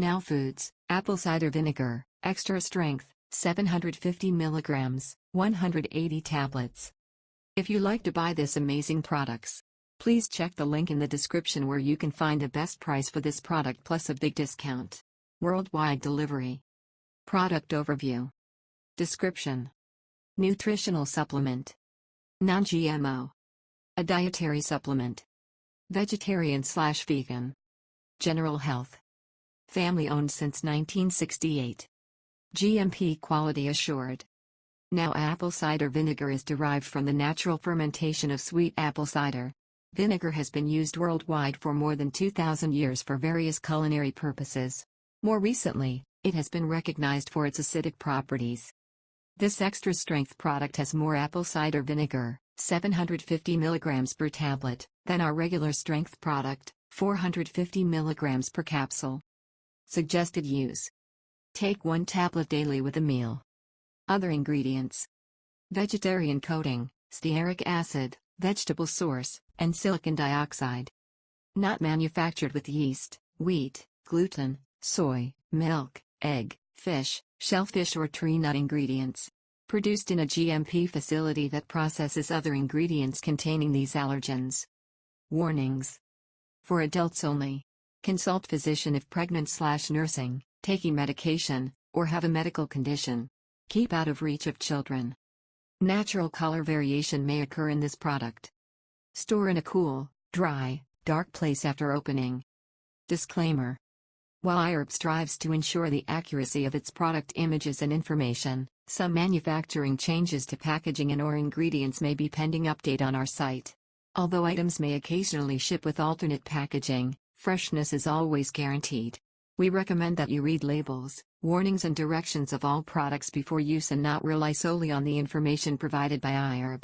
Now Foods, apple cider vinegar, extra strength, 750 milligrams, 180 tablets. If you like to buy this amazing products, please check the link in the description where you can find the best price for this product plus a big discount. Worldwide delivery. Product overview. Description. Nutritional supplement. Non-GMO. A dietary supplement. Vegetarian/vegan. General health. Family owned since 1968. GMP quality assured. Now apple cider vinegar is derived from the natural fermentation of sweet apple cider. Vinegar has been used worldwide for more than 2,000 years for various culinary purposes. More recently, it has been recognized for its acidic properties. This extra strength product has more apple cider vinegar, 750 mg per tablet, than our regular strength product, 450 mg per capsule. Suggested use. Take 1 tablet daily with a meal. Other ingredients. Vegetarian coating, stearic acid, vegetable source, and silicon dioxide. Not manufactured with yeast, wheat, gluten, soy, milk, egg, fish, shellfish or tree nut ingredients. Produced in a GMP facility that processes other ingredients containing these allergens. Warnings. For adults only. Consult physician if pregnant/nursing, taking medication, or have a medical condition. Keep out of reach of children. Natural color variation may occur in this product. Store in a cool, dry, dark place after opening. Disclaimer. While IHERB strives to ensure the accuracy of its product images and information, some manufacturing changes to packaging and/or ingredients may be pending update on our site. Although items may occasionally ship with alternate packaging, freshness is always guaranteed. We recommend that you read labels, warnings and directions of all products before use and not rely solely on the information provided by IHERB.